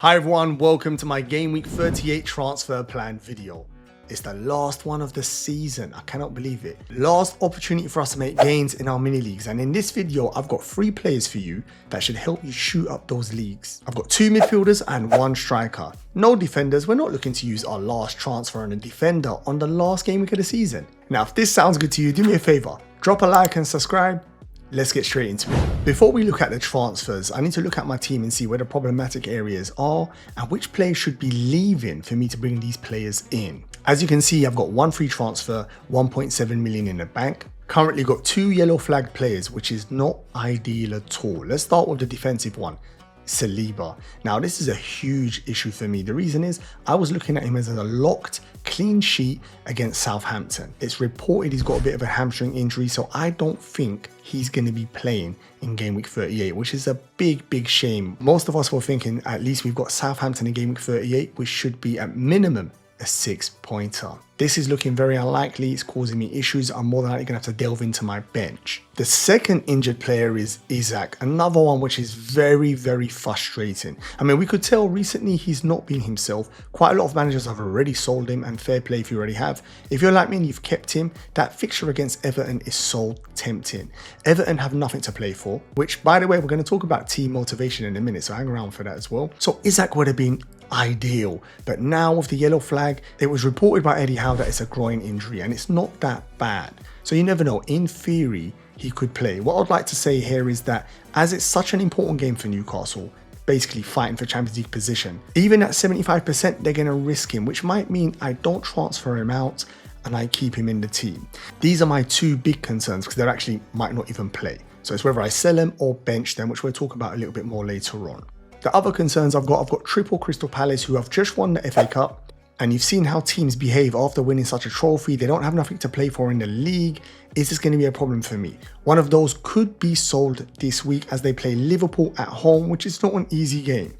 Hi everyone, welcome to my Game Week 38 transfer plan video. It's the last one of the season, I cannot believe it. Last opportunity for us to make gains in our mini leagues, and in this video I've got 3 players for you that should help you shoot up those leagues. I've got 2 midfielders and 1 striker. No defenders, we're not looking to use our last transfer on a defender on the last game week of the season. Now if this sounds good to you, do me a favour, drop a like and subscribe. Let's get straight into it. Before we look at the transfers, I need to look at my team and see where the problematic areas are and which players should be leaving for me to bring these players in. As you can see, I've got 1 free transfer, 1.7 million in the bank. Currently got 2 yellow flag players, which is not ideal at all. Let's start with the defensive one. SALIBA. Now this is a huge issue for me. The reason is I was looking at him as a locked clean sheet against Southampton. It's reported he's got a bit of a hamstring injury, so I don't think he's going to be playing in game week 38, which is a big shame. Most of us were thinking at least we've got Southampton in game week 38, which should be at minimum a 6-pointer. This is looking very unlikely. It's causing me issues. I'm more than likely going to have to delve into my bench. The second injured player is ISAK, another one which is very frustrating. I mean, we could tell recently he's not been himself. Quite a lot of managers have already sold him, and fair play if you already have. If you're like me and you've kept him, that fixture against Everton is so tempting. Everton have nothing to play for, which by the way, we're going to talk about team motivation in a minute, so hang around for that as well. So ISAK would have been ideal, but now with the yellow flag, it was reported by Eddie Howe that it's a groin injury and it's not that bad, so you never know. In theory he could play. What I'd like to say here is that as it's such an important game for Newcastle, basically fighting for Champions League position, even at 75% they're going to risk him, which might mean I don't transfer him out and I keep him in the team. These are my 2 big concerns because they actually might not even play, so it's whether I sell them or bench them, which we'll talk about a little bit more later on. The other concerns I've got triple Crystal Palace, who have just won the FA Cup, and you've seen how teams behave after winning such a trophy. They don't have nothing to play for in the league. Is this going to be a problem for me? One of those could be sold this week as they play Liverpool at home, which is not an easy game.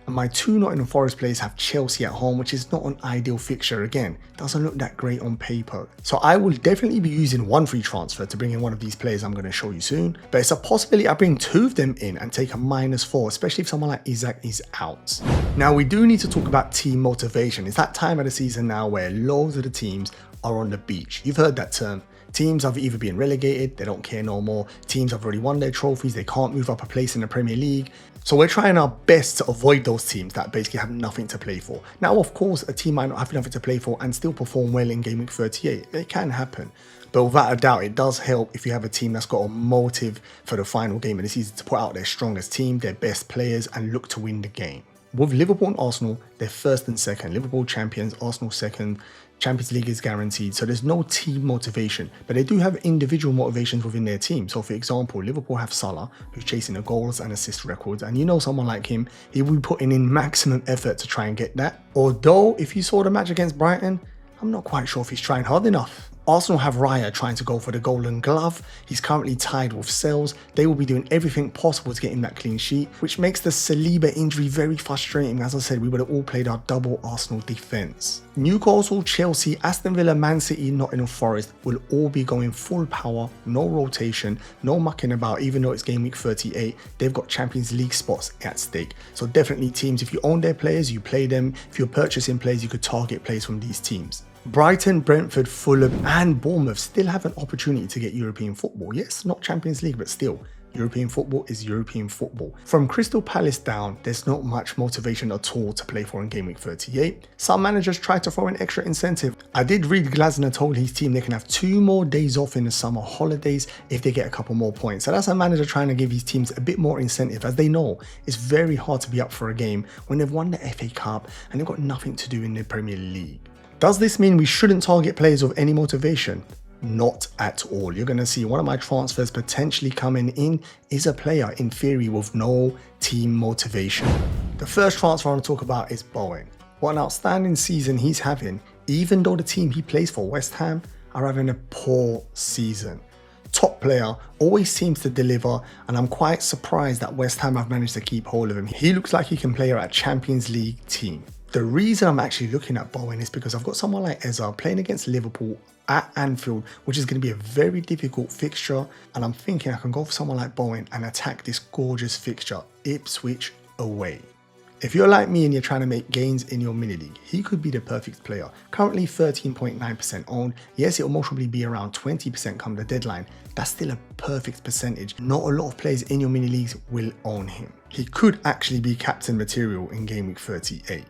And my 2 Nottingham Forest players have Chelsea at home, which is not an ideal fixture. Again, doesn't look that great on paper. So I will definitely be using 1 free transfer to bring in one of these players I'm going to show you soon. But it's a possibility I bring 2 of them in and take a -4, especially if someone like ISAK is out. Now we do need to talk about team motivation. It's that time of the season now where loads of the teams are on the beach. You've heard that term. Teams have either been relegated, they don't care no more. Teams have already won their trophies, they can't move up a place in the Premier League. So we're trying our best to avoid those teams that basically have nothing to play for. Now, of course, a team might not have nothing to play for and still perform well in game week 38. It can happen. But without a doubt, it does help if you have a team that's got a motive for the final game of the season to put out their strongest team, their best players, and look to win the game. With Liverpool and Arsenal, they're first and second. Liverpool champions, Arsenal second. Champions League is guaranteed, so there's no team motivation, but they do have individual motivations within their team. So for example, Liverpool have Salah, who's chasing the goals and assist records, and you know someone like him, he will be putting in maximum effort to try and get that. Although, if you saw the match against Brighton, I'm not quite sure if he's trying hard enough. Arsenal have Raya trying to go for the golden glove. He's currently tied with Sales. They will be doing everything possible to get him that clean sheet, which makes the SALIBA injury very frustrating. As I said, we would have all played our double Arsenal defense. Newcastle, Chelsea, Aston Villa, Man City, Nottingham Forest will all be going full power, no rotation, no mucking about. Even though it's game week 38, they've got Champions League spots at stake. So definitely teams, if you own their players, you play them. If you're purchasing players, you could target players from these teams. Brighton, Brentford, Fulham and Bournemouth still have an opportunity to get European football. Yes, not Champions League, but still, European football is European football. From Crystal Palace down, there's not much motivation at all to play for in game week 38. Some managers try to throw an extra incentive. I did read Glasner told his team they can have 2 more days off in the summer holidays if they get a couple more points. So that's a manager trying to give his teams a bit more incentive, as they know it's very hard to be up for a game when they've won the FA Cup and they've got nothing to do in the Premier League. Does this mean we shouldn't target players with any motivation? Not at all. You're going to see one of my transfers potentially coming in is a player in theory with no team motivation. The first transfer I want to talk about is Bowen. What an outstanding season he's having, even though the team he plays for, West Ham, are having a poor season. Top player, always seems to deliver, and I'm quite surprised that West Ham have managed to keep hold of him. He looks like he can play at a Champions League team. The reason I'm actually looking at Bowen is because I've got someone like Eza playing against Liverpool at Anfield, which is going to be a very difficult fixture, and I'm thinking I can go for someone like Bowen and attack this gorgeous fixture, Ipswich away. If you're like me and you're trying to make gains in your mini league, he could be the perfect player. Currently 13.9% owned. Yes, it'll most probably be around 20% come the deadline. That's still a perfect percentage. Not a lot of players in your mini leagues will own him. He could actually be captain material in game week 38.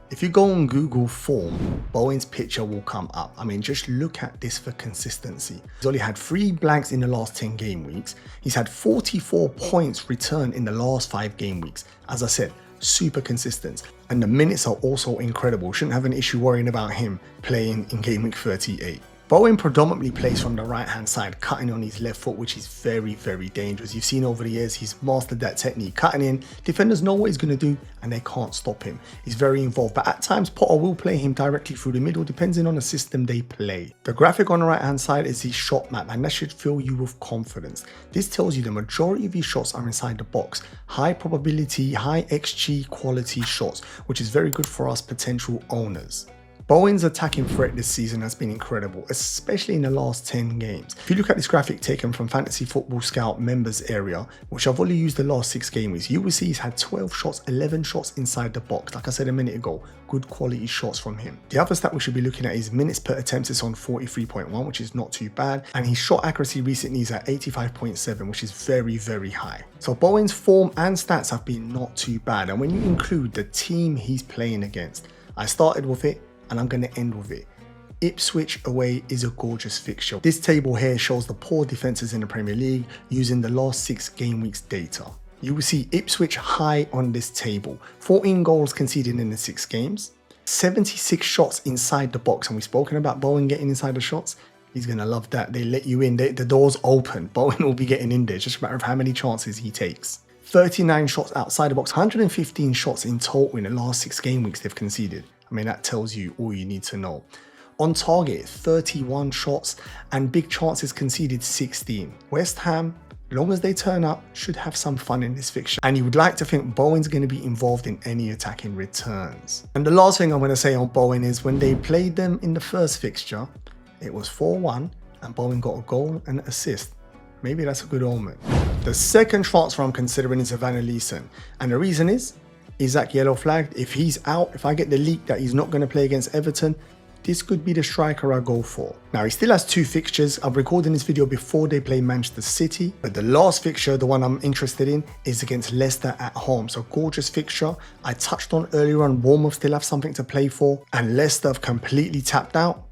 If you go on Google form, Bowen's picture will come up. I mean, just look at this for consistency. He's only had 3 blanks in the last 10 game weeks. He's had 44 points returned in the last 5 game weeks. As I said, super consistent. And the minutes are also incredible. Shouldn't have an issue worrying about him playing in game week 38. Bowen predominantly plays from the right hand side, cutting on his left foot, which is very, very dangerous. You've seen over the years, he's mastered that technique. Cutting in, defenders know what he's going to do and they can't stop him. He's very involved, but at times Potter will play him directly through the middle, depending on the system they play. The graphic on the right hand side is his shot map, and that should fill you with confidence. This tells you the majority of his shots are inside the box. High probability, high XG quality shots, which is very good for us potential owners. Bowen's attacking threat this season has been incredible, especially in the last 10 games. If you look at this graphic taken from Fantasy Football Scout members area, which I've only used the last 6 game weeks, you will see he's had 12 shots, 11 shots inside the box. Like I said a minute ago, good quality shots from him. The other stat we should be looking at is minutes per attempt. It's on 43.1, which is not too bad. And his shot accuracy recently is at 85.7, which is very, very high. So Bowen's form and stats have been not too bad. And when you include the team he's playing against, I started with it, and I'm going to end with it. Ipswich away is a gorgeous fixture. This table here shows the poor defenses in the Premier League using the last 6 game weeks data. You will see Ipswich high on this table. 14 goals conceded in the 6 games, 76 shots inside the box, and we've spoken about Bowen getting inside the shots. He's going to love that. They let you in, the door's open. Bowen will be getting in there. It's just a matter of how many chances he takes. 39 shots outside the box, 115 shots in total in the last 6 game weeks they've conceded. I mean, that tells you all you need to know. On target, 31 shots and big chances conceded 16. West Ham, long as they turn up, should have some fun in this fixture. And you would like to think Bowen's going to be involved in any attacking returns. And the last thing I'm going to say on Bowen is when they played them in the first fixture, it was 4-1 and Bowen got a goal and an assist. Maybe that's a good omen. The second transfer I'm considering is Evanilson. And the reason is, ISAK yellow flagged. If he's out, if I get the leak that he's not going to play against Everton, this could be the striker I go for. Now, he still has 2 fixtures. I'm recording this video before they play Manchester City, but the last fixture, the one I'm interested in, is against Leicester at home. So gorgeous fixture. I touched on earlier on, Bournemouth still have something to play for, and Leicester have completely tapped out.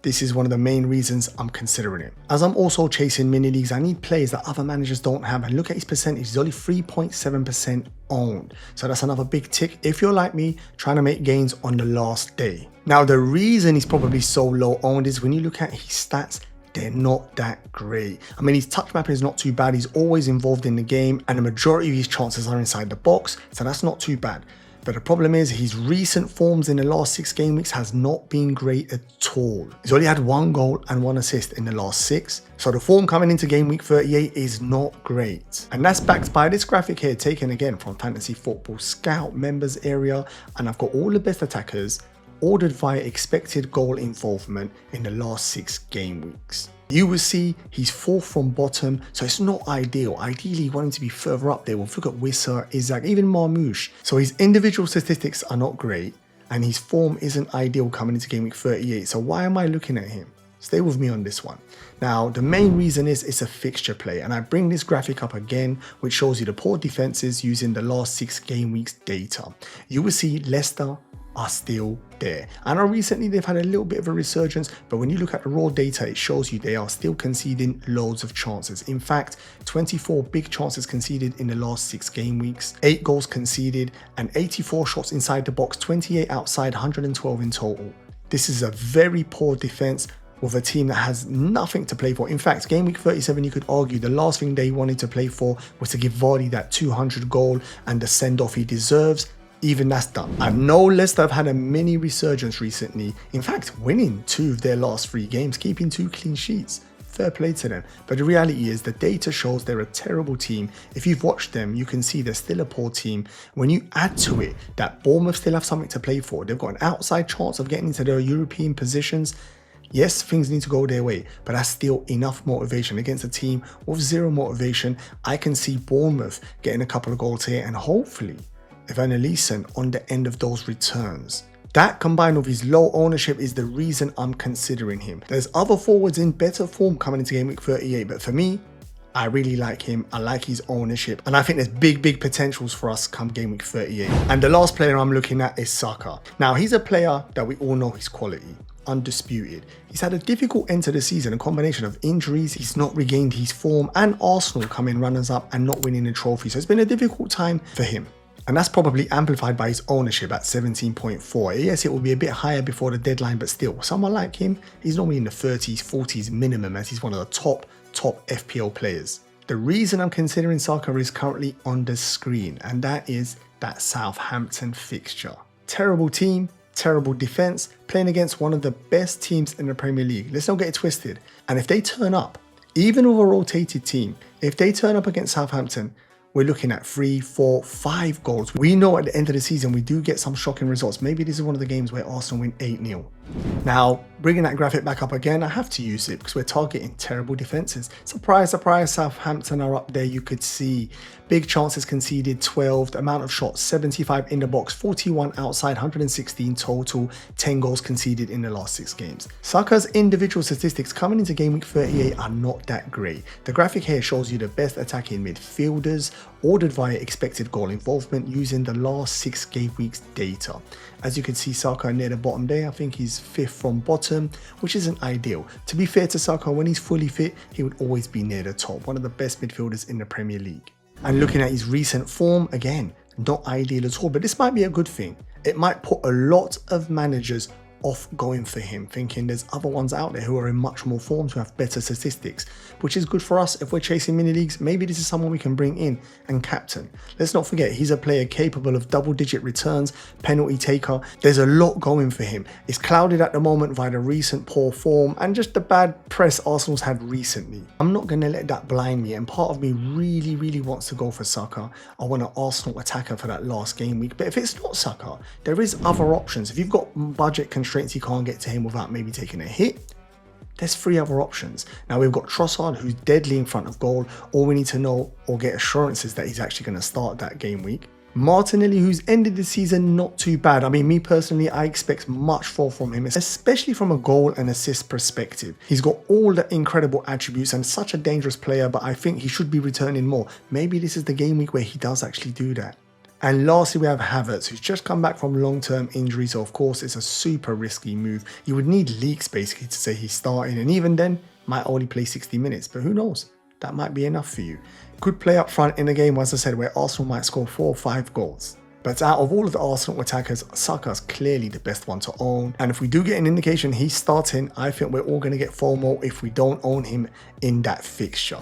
This is one of the main reasons I'm considering it. As I'm also chasing mini leagues, I need players that other managers don't have. And look at his percentage, he's only 3.7% owned. So that's another big tick if you're like me, trying to make gains on the last day. Now, the reason he's probably so low owned is when you look at his stats, they're not that great. I mean, his touch mapping is not too bad. He's always involved in the game and the majority of his chances are inside the box. So that's not too bad. But the problem is his recent forms in the last 6 game weeks has not been great at all. He's only had 1 goal and 1 assist in the last 6. So the form coming into game week 38 is not great. And that's backed by this graphic here taken again from Fantasy Football Scout members area. And I've got all the best attackers ordered via expected goal involvement in the last 6 game weeks. You will see he's 4th from bottom, so it's not ideal. Ideally, you want him to be further up there. We'll look at Wissa, ISAK, even Marmoush. So his individual statistics are not great, and his form isn't ideal coming into game week 38. So why am I looking at him? Stay with me on this one. Now, the main reason is it's a fixture play, and I bring this graphic up again, which shows you the poor defenses using the last 6 game weeks data. You will see Leicester are still there. I know recently they've had a little bit of a resurgence, but when you look at the raw data, it shows you they are still conceding loads of chances. In fact, 24 big chances conceded in the last 6 game weeks, 8 goals conceded, and 84 shots inside the box, 28 outside, 112 in total. This is a very poor defense with a team that has nothing to play for. In fact, game week 37, you could argue the last thing they wanted to play for was to give Vardy that 200 goal and the send-off he deserves. Even that's done. I know Leicester have had a mini resurgence recently. In fact, winning 2 of their last 3 games, keeping 2 clean sheets. Fair play to them. But the reality is the data shows they're a terrible team. If you've watched them, you can see they're still a poor team. When you add to it that Bournemouth still have something to play for, they've got an outside chance of getting into their European positions. Yes, things need to go their way, but that's still enough motivation against a team with 0 motivation. I can see Bournemouth getting a couple of goals here and hopefully Evanilson on the end of those returns. That combined with his low ownership is the reason I'm considering him. There's other forwards in better form coming into game week 38, but for me, I really like him. I like his ownership, and I think there's big potentials for us come game week 38. And the last player I'm looking at is Saka. Now, he's a player that we all know his quality, undisputed. He's had a difficult end to the season, a combination of injuries, he's not regained his form, and Arsenal coming runners up and not winning a trophy. So it's been a difficult time for him. And that's probably amplified by his ownership at 17.4. Yes, it will be a bit higher before the deadline, but still, someone like him, he's normally in the 30s, 40s minimum, as he's one of the top FPL players. The reason I'm considering Saka is currently on the screen, and that is that Southampton fixture. Terrible team, terrible defense, playing against one of the best teams in the Premier League. Let's not get it twisted. And if they turn up, even with a rotated team, if they turn up against Southampton, we're looking at 3, 4, 5 goals. We know at the end of the season, we do get some shocking results. Maybe this is one of the games where Arsenal win 8-0. Now, bringing that graphic back up again, I have to use it because we're targeting terrible defenses. Surprise, surprise, Southampton are up there. You could see big chances conceded, 12, the amount of shots, 75 in the box, 41 outside, 116 total, 10 goals conceded in the last 6 games. Saka's individual statistics coming into game week 38 are not that great. The graphic here shows you the best attacking midfielders, ordered via expected goal involvement using the last 6 game weeks data. As you can see, Saka near the bottom there, I think he's 5th from bottom, which isn't ideal. To be fair to Saka, when he's fully fit, he would always be near the top, one of the best midfielders in the Premier League. And looking at his recent form, again, not ideal at all, but this might be a good thing. It might put a lot of managers off going for him, thinking there's other ones out there who are in much more form, who have better statistics, which is good for us if we're chasing mini leagues. Maybe this is someone we can bring in and captain. Let's not forget, he's a player capable of double-digit returns, penalty taker. There's a lot going for him. It's clouded at the moment by the recent poor form and just the bad press Arsenal's had recently. I'm not going to let that blind me, and part of me really wants to go for Saka. I want an Arsenal attacker for that last game week, but if it's not Saka, there is other options. If you've got budget constraints, you can't get to him without maybe taking a hit, there's 3 other options. Now we've got Trossard, who's deadly in front of goal. All we need to know or get assurances that he's actually going to start that game week. Martinelli, who's ended the season not too bad. I mean, me personally, I expect much more from him, especially from a goal and assist perspective. He's got all the incredible attributes and such a dangerous player, but I think he should be returning more. Maybe this is the game week where he does actually do that. And lastly, we have Havertz, who's just come back from long-term injury, so of course it's a super risky move. You would need leaks basically to say he's starting, and even then, might only play 60 minutes, but who knows? That might be enough for you. Could play up front in a game, as I said, where Arsenal might score 4 or 5 goals. But out of all of the Arsenal attackers, Saka's clearly the best one to own. And if we do get an indication he's starting, I think we're all going to get FOMO if we don't own him in that fixture.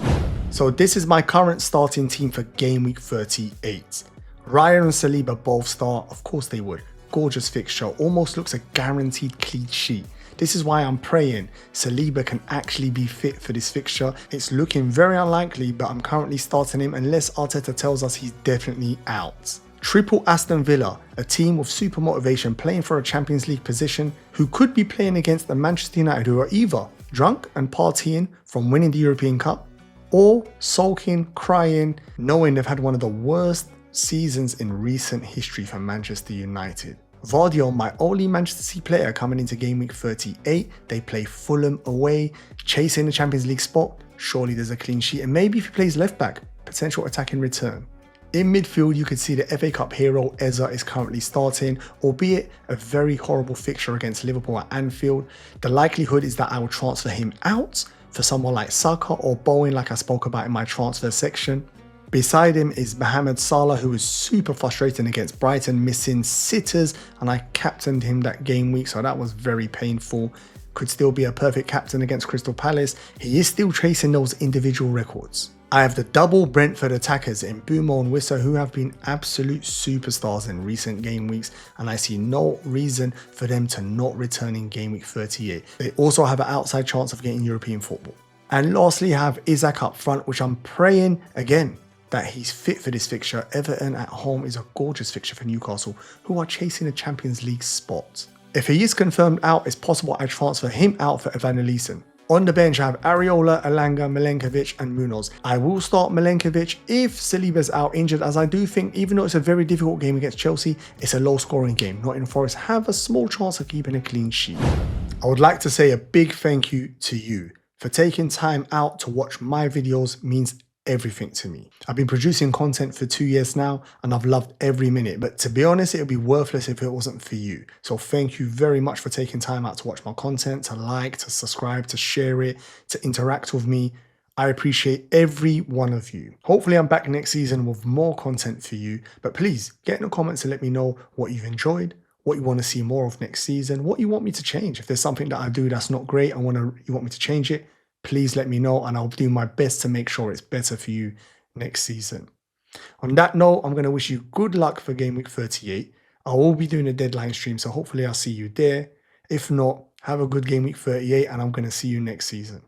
So this is my current starting team for game week 38. Raya and Saliba both start, of course they would. Gorgeous fixture, almost looks a guaranteed clean sheet. This is why I'm praying Saliba can actually be fit for this fixture. It's looking very unlikely, but I'm currently starting him unless Arteta tells us he's definitely out. Triple Aston Villa, a team with super motivation playing for a Champions League position, who could be playing against the Manchester United, who are either drunk and partying from winning the European Cup, or sulking, crying, knowing they've had one of the worst seasons in recent history for Manchester United. Vardy, my only Manchester City player coming into game week 38. They play Fulham away, chasing the Champions League spot. Surely there's a clean sheet, and maybe if he plays left back, potential attacking return. In midfield, you can see the FA Cup hero Eza is currently starting, albeit a very horrible fixture against Liverpool at Anfield. The likelihood is that I will transfer him out for someone like Saka or Bowen, like I spoke about in my transfer section. Beside him is Mohamed Salah, who was super frustrating against Brighton, missing sitters, and I captained him that game week, so that was very painful. Could still be a perfect captain against Crystal Palace. He is still chasing those individual records. I have the double Brentford attackers in Bumo and Wissa, who have been absolute superstars in recent game weeks, and I see no reason for them to not return in game week 38. They also have an outside chance of getting European football. And lastly, I have ISAK up front, which I'm praying, again, that he's fit for this fixture. Everton at home is a gorgeous fixture for Newcastle, who are chasing a Champions League spot. If he is confirmed out, it's possible I transfer him out for Evanilson. On the bench, I have Areola, Elanga, Milenkovic and Munoz. I will start Milenkovic if Saliba's out injured, as I do think, even though it's a very difficult game against Chelsea, it's a low scoring game. Nottingham Forest have a small chance of keeping a clean sheet. I would like to say a big thank you to you for taking time out to watch my videos. Means everything to me. I've been producing content for 2 years now and I've loved every minute, but to be honest, it would be worthless if it wasn't for you. So thank you very much for taking time out to watch my content, to like, to subscribe, to share it, to interact with me. I appreciate every one of you. Hopefully I'm back next season with more content for you, but please get in the comments and let me know what you've enjoyed, what you want to see more of next season, what you want me to change. If there's something that I do that's not great, you want me to change it, please let me know and I'll do my best to make sure it's better for you next season. On that note, I'm going to wish you good luck for game week 38. I will be doing a deadline stream, so hopefully I'll see you there. If not, have a good game week 38 and I'm going to see you next season.